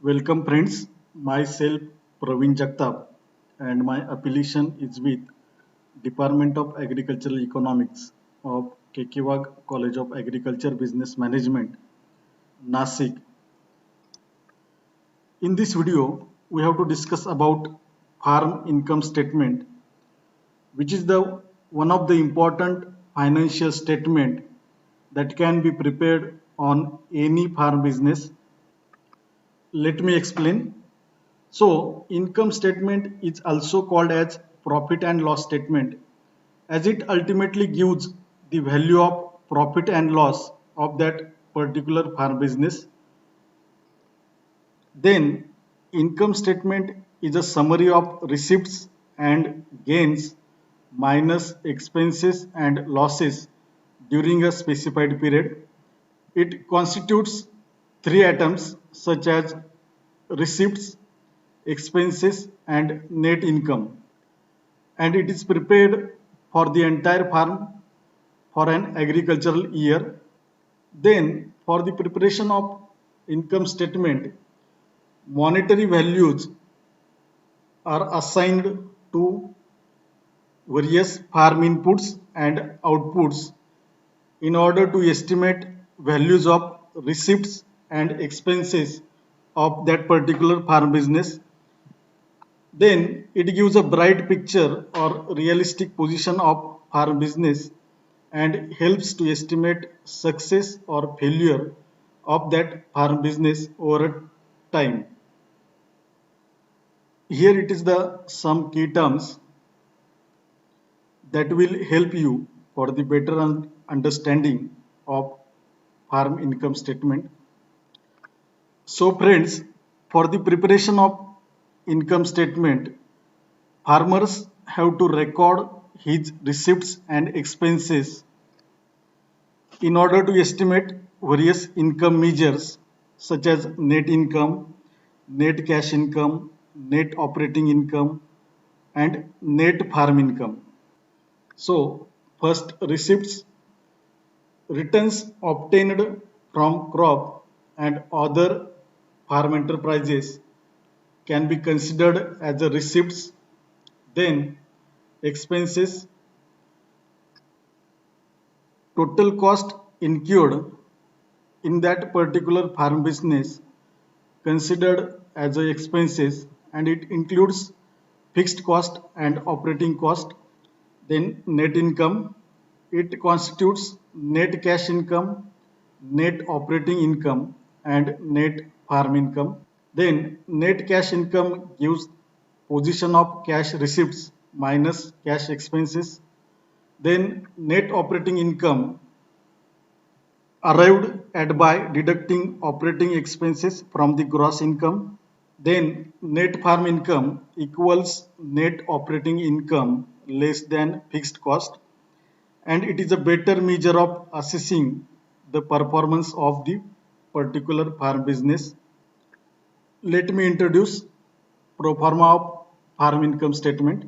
Welcome friends, myself Praveen Jagtap and my affiliation is with Department of Agricultural Economics of Kekewag College of Agriculture Business Management, Nasik. In this video, we have to discuss about farm income statement, which is the one of the important financial statement that can be prepared on any farm business. Let me explain. So, income statement is also called as profit and loss statement as it ultimately gives the value of profit and loss of that particular farm business. Then, income statement is a summary of receipts and gains minus expenses and losses during a specified period. It constitutes three items such as receipts, expenses, and net income, and it is prepared for the entire farm for an agricultural year. Then, for the preparation of income statement, monetary values are assigned to various farm inputs and outputs in order to estimate values of receipts and expenses of that particular farm business. Then it gives a bright picture or realistic position of farm business and helps to estimate success or failure of that farm business over time. Here it is the some key terms that will help you for the better understanding of farm income statement. So friends, for the preparation of income statement, farmers have to record his receipts and expenses in order to estimate various income measures such as net income, net cash income, net operating income, and net farm income. So, first receipts, returns obtained from crop and other farm enterprises can be considered as a receipts. Then expenses, total cost incurred in that particular farm business considered as a expenses, and it includes fixed cost and operating cost. Then net income, it constitutes net cash income, net operating income, and net farm income. Then net cash income gives position of cash receipts minus cash expenses. Then net operating income arrived at by deducting operating expenses from the gross income. Then net farm income equals net operating income less than fixed cost, and it is a better measure of assessing the performance of the particular farm business. Let me introduce pro forma of farm income statement.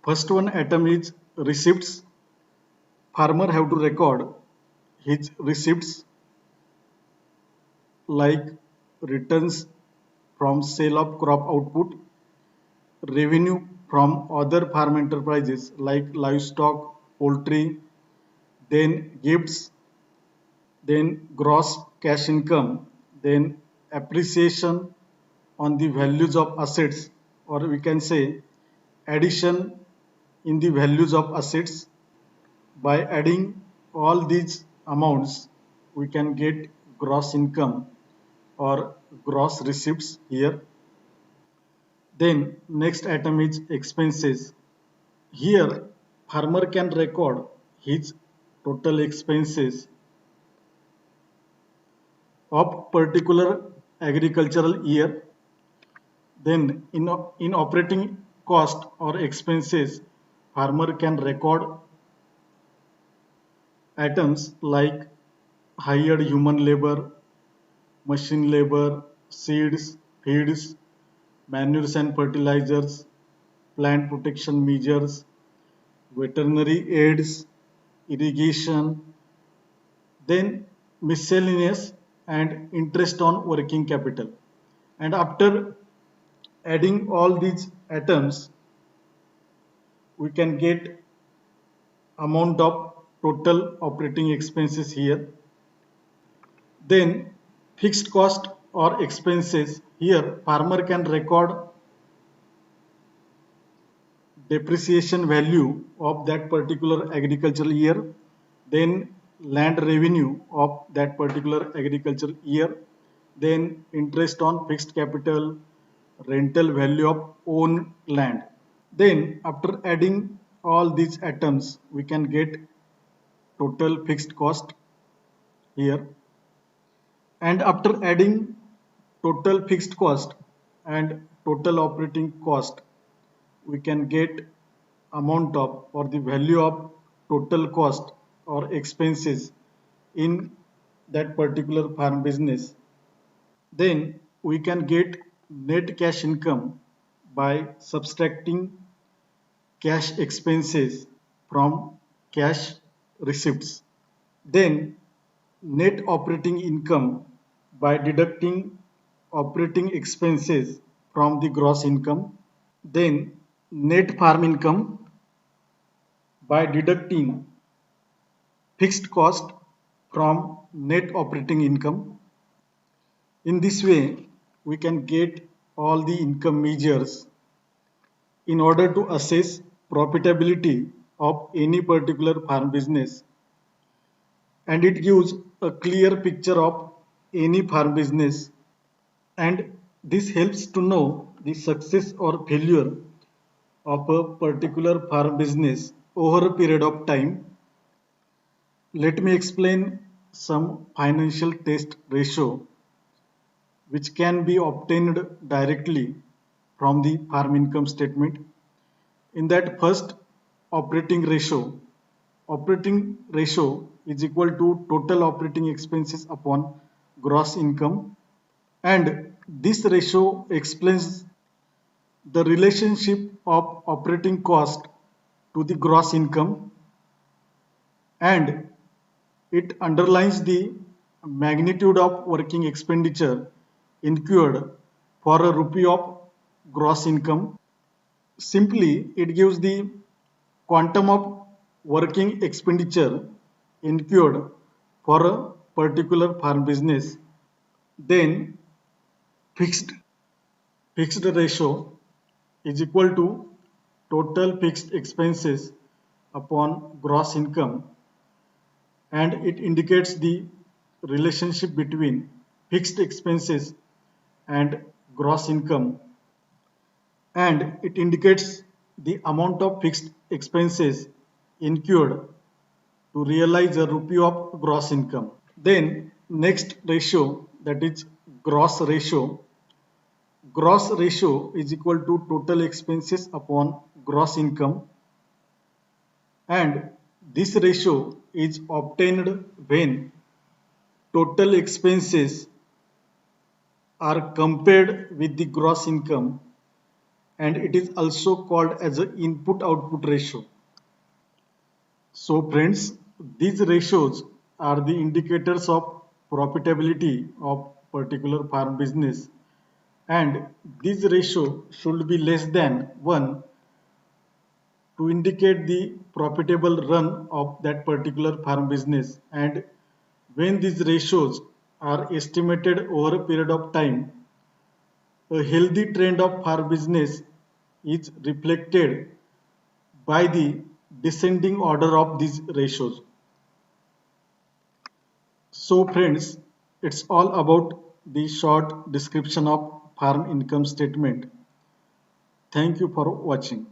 First one item is receipts. Farmer have to record his receipts like returns from sale of crop output, revenue from other farm enterprises like livestock, poultry, then gifts, then gross cash income, then appreciation on the values of assets, or we can say addition in the values of assets. By adding all these amounts, we can get gross income or gross receipts here. Then next item is expenses. Here farmer can record his total expenses of particular agricultural year. Then in operating cost or expenses, farmer can record items like hired human labor, machine labor, seeds, feeds, manures and fertilizers, plant protection measures, veterinary aids, irrigation, then miscellaneous and interest on working capital. And after adding all these items, we can get amount of total operating expenses here. Then fixed cost or expenses, here farmer can record depreciation value of that particular agricultural year, then land revenue of that particular agricultural year, then interest on fixed capital, rental value of own land. Then after adding all these items, we can get total fixed cost here. And after adding total fixed cost and total operating cost, we can get amount of or the value of total cost or expenses in that particular farm business. Then we can get net cash income by subtracting cash expenses from cash receipts. Then net operating income by deducting operating expenses from the gross income. Then net farm income by deducting fixed cost from net operating income. In this way, we can get all the income measures in order to assess profitability of any particular farm business, and it gives a clear picture of any farm business, and this helps to know the success or failure of a particular farm business over a period of time. Let me explain some financial test ratio which can be obtained directly from the farm income statement. In that, first, operating ratio is equal to total operating expenses upon gross income, and this ratio explains the relationship of operating cost to the gross income, and it underlines the magnitude of working expenditure incurred for a rupee of gross income. Simply, it gives the quantum of working expenditure incurred for a particular farm business. Then fixed ratio is equal to total fixed expenses upon gross income, and it indicates the relationship between fixed expenses and gross income, and it indicates the amount of fixed expenses incurred to realize a rupee of gross income. Then next ratio, that is gross ratio. Gross ratio is equal to total expenses upon gross income, and this ratio is obtained when total expenses are compared with the gross income, and it is also called as an input output ratio. So friends, these ratios are the indicators of profitability of particular farm business, and this ratio should be less than 1 to indicate the profitable run of that particular farm business. And when these ratios are estimated over a period of time, a healthy trend of farm business is reflected by the descending order of these ratios. So friends, it's all about the short description of farm income statement. Thank you for watching.